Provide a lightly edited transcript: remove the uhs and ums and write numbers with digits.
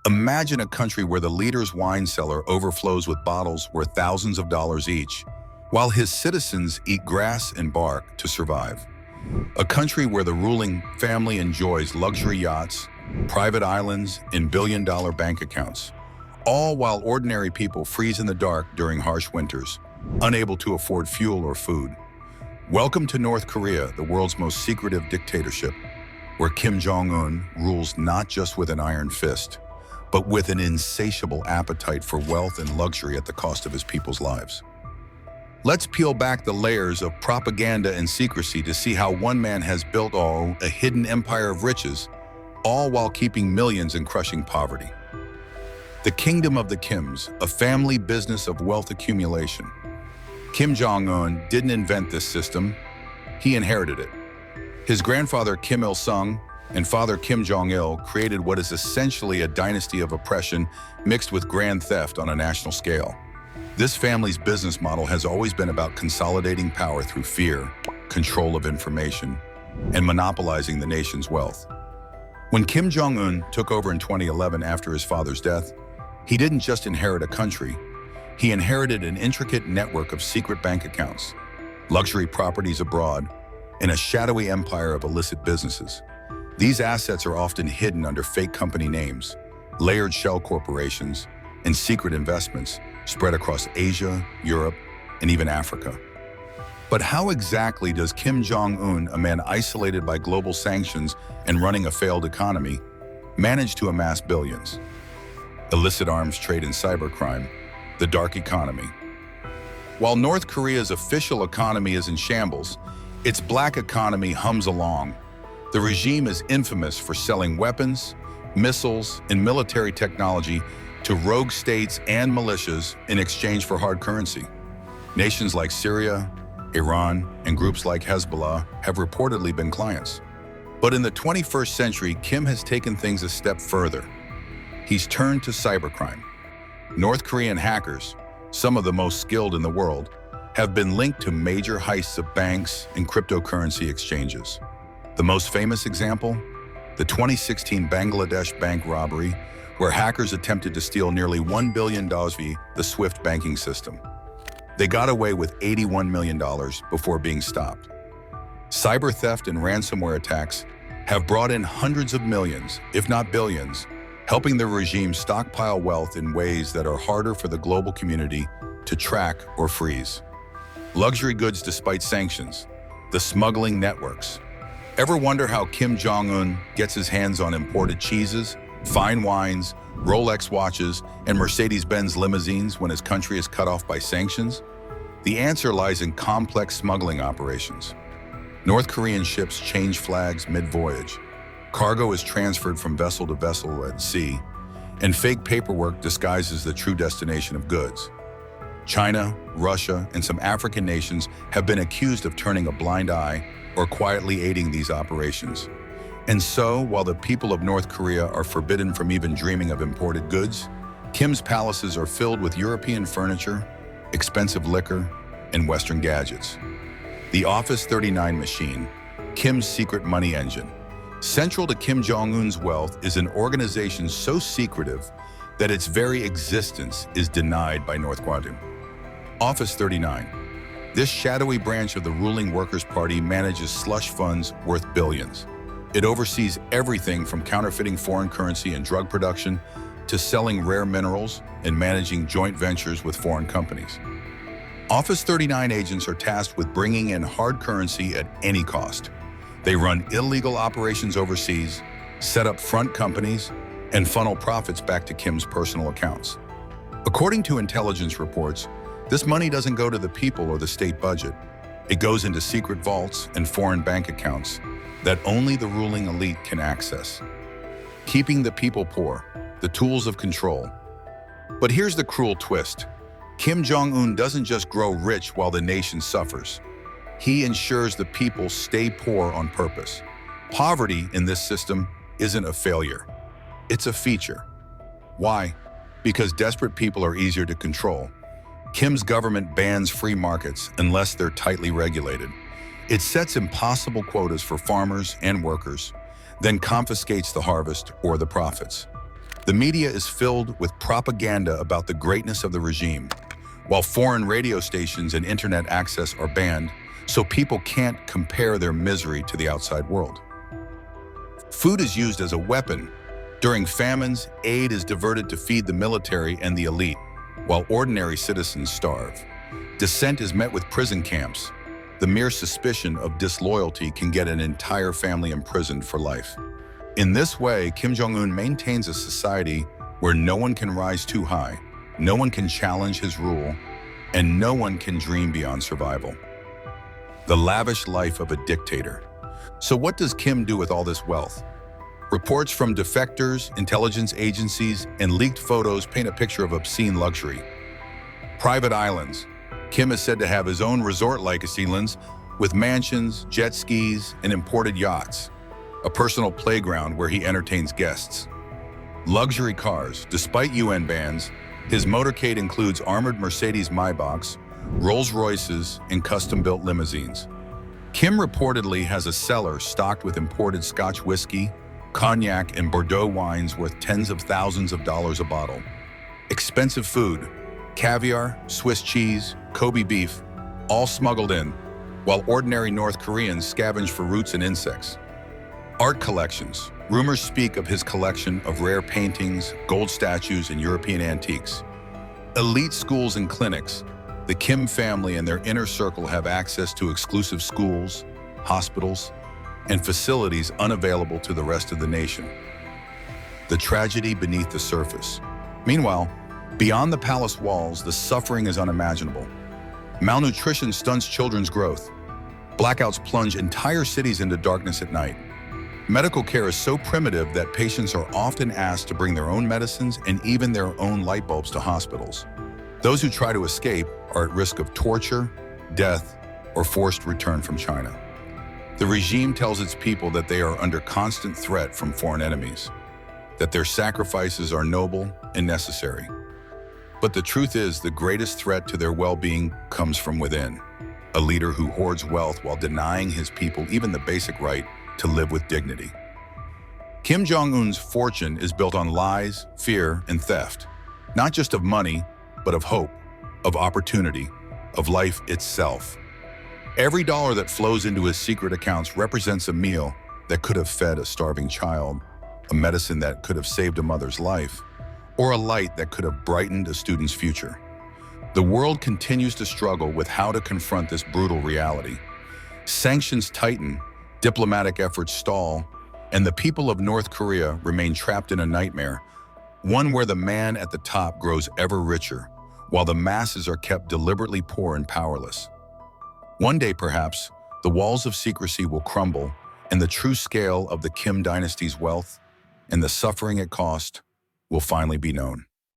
Imagine a country where the leader's wine cellar overflows with bottles worth thousands of dollars each, while his citizens eat grass and bark to survive. A country where the ruling family enjoys luxury yachts, private islands, and billion-dollar bank accounts, all while ordinary people freeze in the dark during harsh winters, unable to afford fuel or food. Welcome to North Korea, the world's most secretive dictatorship, where Kim Jong Un rules not just with an iron fist, but with an insatiable appetite for wealth and luxury at the cost of his people's lives. Let's peel back the layers of propaganda and secrecy to see how one man has built a hidden empire of riches, all while keeping millions and crushing poverty. The Kingdom of the Kims, a family business of wealth accumulation. Kim Jong Un didn't invent this system, he inherited it. His grandfather Kim Il-sung and father Kim Jong-il created what is essentially a dynasty of oppression mixed with grand theft on a national scale. This family's business model has always been about consolidating power through fear, control of information, and monopolizing the nation's wealth. When Kim Jong-un took over in 2011 after his father's death, he didn't just inherit a country, he inherited an intricate network of secret bank accounts, luxury properties abroad, and a shadowy empire of illicit businesses. These assets are often hidden under fake company names, layered shell corporations, and secret investments spread across Asia, Europe, and even Africa. But how exactly does Kim Jong-un, a man isolated by global sanctions and running a failed economy, manage to amass billions? Illicit arms trade and cybercrime, the dark economy. While North Korea's official economy is in shambles, its black economy hums along. The regime is infamous for selling weapons, missiles, and military technology to rogue states and militias in exchange for hard currency. Nations like Syria, Iran, and groups like Hezbollah have reportedly been clients. But in the 21st century, Kim has taken things a step further. He's turned to cybercrime. North Korean hackers, some of the most skilled in the world, have been linked to major heists of banks and cryptocurrency exchanges. The most famous example? The 2016 Bangladesh bank robbery, where hackers attempted to steal nearly $1 billion via the SWIFT banking system. They got away with $81 million before being stopped. Cyber theft and ransomware attacks have brought in hundreds of millions, if not billions, helping the regime stockpile wealth in ways that are harder for the global community to track or freeze. Luxury goods despite sanctions, the smuggling networks. Ever wonder how Kim Jong-un gets his hands on imported cheeses, fine wines, Rolex watches, and Mercedes-Benz limousines when his country is cut off by sanctions? The answer lies in complex smuggling operations. North Korean ships change flags mid-voyage. Cargo is transferred from vessel to vessel at sea, and fake paperwork disguises the true destination of goods. China, Russia, and some African nations have been accused of turning a blind eye or quietly aiding these operations. And so, while the people of North Korea are forbidden from even dreaming of imported goods, Kim's palaces are filled with European furniture, expensive liquor, and Western gadgets. The Office 39 machine, Kim's secret money engine. Central to Kim Jong-un's wealth is an organization so secretive that its very existence is denied by North Korea. Office 39. This shadowy branch of the ruling Workers' Party manages slush funds worth billions. It oversees everything from counterfeiting foreign currency and drug production to selling rare minerals and managing joint ventures with foreign companies. Office 39 agents are tasked with bringing in hard currency at any cost. They run illegal operations overseas, set up front companies, and funnel profits back to Kim's personal accounts. According to intelligence reports, this money doesn't go to the people or the state budget. It goes into secret vaults and foreign bank accounts that only the ruling elite can access. Keeping the people poor, the tools of control. But here's the cruel twist. Kim Jong-un doesn't just grow rich while the nation suffers. He ensures the people stay poor on purpose. Poverty in this system isn't a failure. It's a feature. Why? Because desperate people are easier to control. Kim's government bans free markets unless they're tightly regulated. It sets impossible quotas for farmers and workers, then confiscates the harvest or the profits. The media is filled with propaganda about the greatness of the regime, while foreign radio stations and internet access are banned, so people can't compare their misery to the outside world. Food is used as a weapon. During famines, aid is diverted to feed the military and the elite, while ordinary citizens starve. Dissent is met with prison camps. The mere suspicion of disloyalty can get an entire family imprisoned for life. In this way, Kim Jong Un maintains a society where no one can rise too high, no one can challenge his rule, and no one can dream beyond survival. The lavish life of a dictator. So what does Kim do with all this wealth? Reports from defectors, intelligence agencies, and leaked photos paint a picture of obscene luxury. Private islands. Kim is said to have his own resort-like islands with mansions, jet skis, and imported yachts. A personal playground where he entertains guests. Luxury cars. Despite UN bans, his motorcade includes armored Mercedes Maybachs, Rolls-Royces, and custom-built limousines. Kim reportedly has a cellar stocked with imported Scotch whiskey, cognac, and Bordeaux wines worth tens of thousands of dollars a bottle. Expensive food, caviar, Swiss cheese, Kobe beef, all smuggled in, while ordinary North Koreans scavenge for roots and insects. Art collections. Rumors speak of his collection of rare paintings, gold statues, and European antiques. Elite schools and clinics. The Kim family and their inner circle have access to exclusive schools, hospitals, and facilities unavailable to the rest of the nation. The tragedy beneath the surface. Meanwhile, beyond the palace walls, the suffering is unimaginable. Malnutrition stunts children's growth. Blackouts plunge entire cities into darkness at night. Medical care is so primitive that patients are often asked to bring their own medicines and even their own light bulbs to hospitals. Those who try to escape are at risk of torture, death, or forced return from China. The regime tells its people that they are under constant threat from foreign enemies, that their sacrifices are noble and necessary. But the truth is, the greatest threat to their well-being comes from within, a leader who hoards wealth while denying his people even the basic right to live with dignity. Kim Jong Un's fortune is built on lies, fear, and theft, not just of money, but of hope, of opportunity, of life itself. Every dollar that flows into his secret accounts represents a meal that could have fed a starving child, a medicine that could have saved a mother's life, or a light that could have brightened a student's future. The world continues to struggle with how to confront this brutal reality. Sanctions tighten, diplomatic efforts stall, and the people of North Korea remain trapped in a nightmare, one where the man at the top grows ever richer, while the masses are kept deliberately poor and powerless. One day, perhaps, the walls of secrecy will crumble, and the true scale of the Kim dynasty's wealth and the suffering it cost will finally be known.